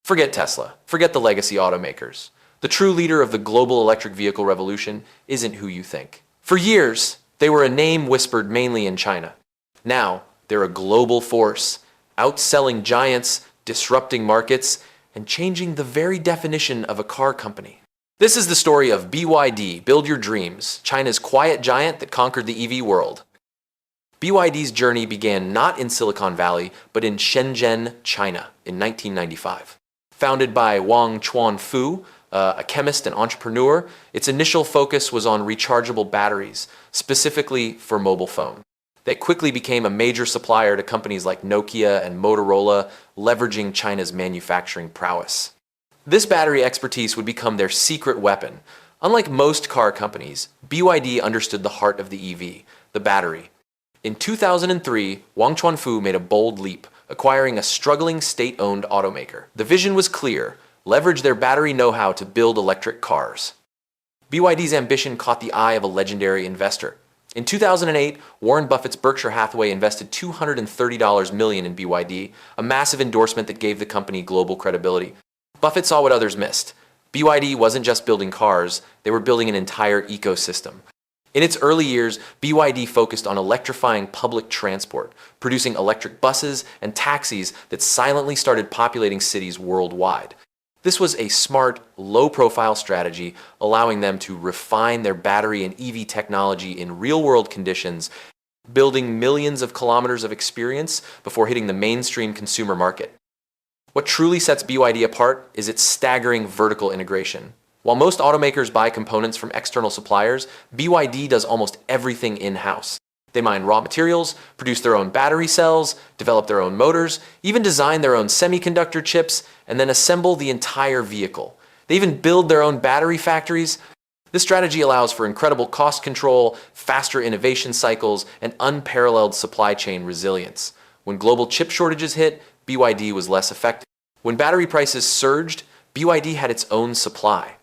Forget Tesla. Forget the legacy automakers. The true leader of the global electric vehicle revolution isn't who you think. For years, they were a name whispered mainly in China. Now, they're a global force, outselling giants, disrupting markets, and changing the very definition of a car company. This is the story of BYD, Build Your Dreams, China's quiet giant that conquered the EV world. BYD's journey began not in Silicon Valley, but in Shenzhen, China, in 1995. Founded by Wang Chuanfu, a chemist and entrepreneur, its initial focus was on rechargeable batteries, specifically for mobile phones. They quickly became a major supplier to companies like Nokia and Motorola, leveraging China's manufacturing prowess. This battery expertise would become their secret weapon. Unlike most car companies, BYD understood the heart of the EV, the battery. In 2003, Wang Chuanfu made a bold leap, acquiring a struggling state-owned automaker. The vision was clear: leverage their battery know-how to build electric cars. BYD's ambition caught the eye of a legendary investor. In 2008, Warren Buffett's Berkshire Hathaway invested $230 million in BYD, a massive endorsement that gave the company global credibility. Buffett saw what others missed. BYD wasn't just building cars, they were building an entire ecosystem. In its early years, BYD focused on electrifying public transport, producing electric buses and taxis that silently started populating cities worldwide. This was a smart, low-profile strategy, allowing them to refine their battery and EV technology in real-world conditions, building millions of kilometers of experience before hitting the mainstream consumer market. What truly sets BYD apart is its staggering vertical integration. While most automakers buy components from external suppliers, BYD does almost everything in-house. They mine raw materials, produce their own battery cells, develop their own motors, even design their own semiconductor chips, and then assemble the entire vehicle. They even build their own battery factories. This strategy allows for incredible cost control, faster innovation cycles, and unparalleled supply chain resilience. When global chip shortages hit, BYD was less effective. When battery prices surged, BYD had its own supply.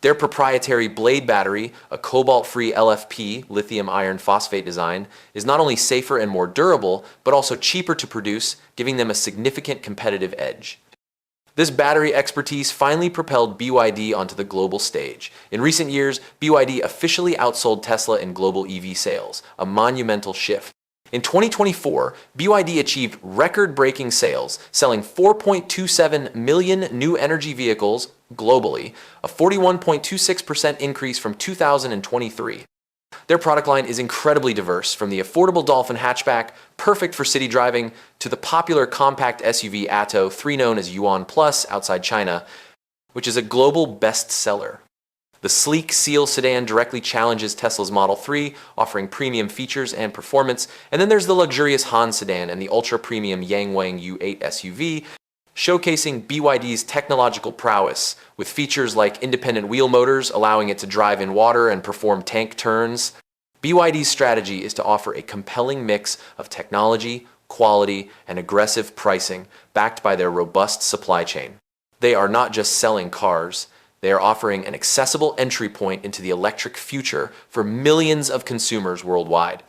Their proprietary Blade battery, a cobalt-free LFP, lithium iron phosphate design, is not only safer and more durable, but also cheaper to produce, giving them a significant competitive edge. This battery expertise finally propelled BYD onto the global stage. In recent years, BYD officially outsold Tesla in global EV sales, a monumental shift. In 2024, BYD achieved record-breaking sales, selling 4.27 million new energy vehicles globally, a 41.26% increase from 2023. Their product line is incredibly diverse, from the affordable Dolphin hatchback, perfect for city driving, to the popular compact SUV Atto, 3 known as Yuan Plus outside China, which is a global bestseller. The sleek Seal sedan directly challenges Tesla's Model 3, offering premium features and performance. And then there's the luxurious Han sedan and the ultra-premium Yangwang U8 SUV, showcasing BYD's technological prowess, with features like independent wheel motors allowing it to drive in water and perform tank turns. BYD's strategy is to offer a compelling mix of technology, quality, and aggressive pricing, backed by their robust supply chain. They are not just selling cars. They are offering an accessible entry point into the electric future for millions of consumers worldwide.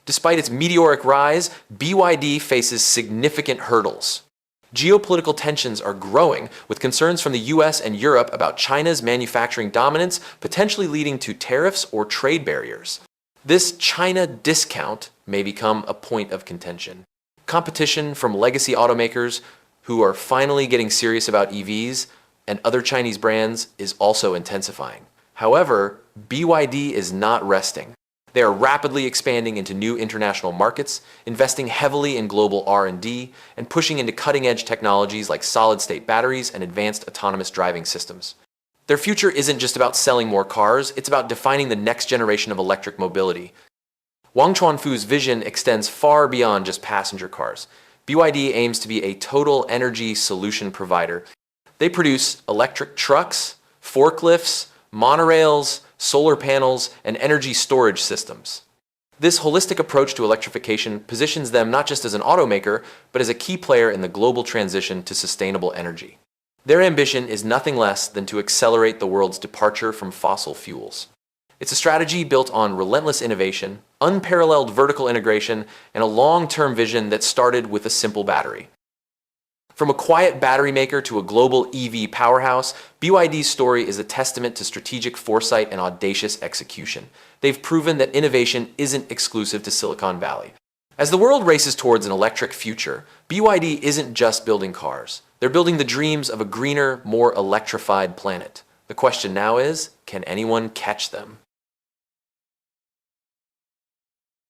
Despite its meteoric rise, BYD faces significant hurdles. Geopolitical tensions are growing, with concerns from the US and Europe about China's manufacturing dominance potentially leading to tariffs or trade barriers. This China discount may become a point of contention. Competition from legacy automakers who are finally getting serious about EVs and other Chinese brands is also intensifying. However, BYD is not resting. They are rapidly expanding into new international markets, investing heavily in global R&D, and pushing into cutting-edge technologies like solid-state batteries and advanced autonomous driving systems. Their future isn't just about selling more cars, it's about defining the next generation of electric mobility. Wang Chuanfu's vision extends far beyond just passenger cars. BYD aims to be a total energy solution provider. They produce electric trucks, forklifts, monorails, solar panels, and energy storage systems. This holistic approach to electrification positions them not just as an automaker, but as a key player in the global transition to sustainable energy. Their ambition is nothing less than to accelerate the world's departure from fossil fuels. It's a strategy built on relentless innovation, unparalleled vertical integration, and a long-term vision that started with a simple battery. From a quiet battery maker to a global EV powerhouse, BYD's story is a testament to strategic foresight and audacious execution. They've proven that innovation isn't exclusive to Silicon Valley. As the world races towards an electric future, BYD isn't just building cars. They're building the dreams of a greener, more electrified planet. The question now is, can anyone catch them?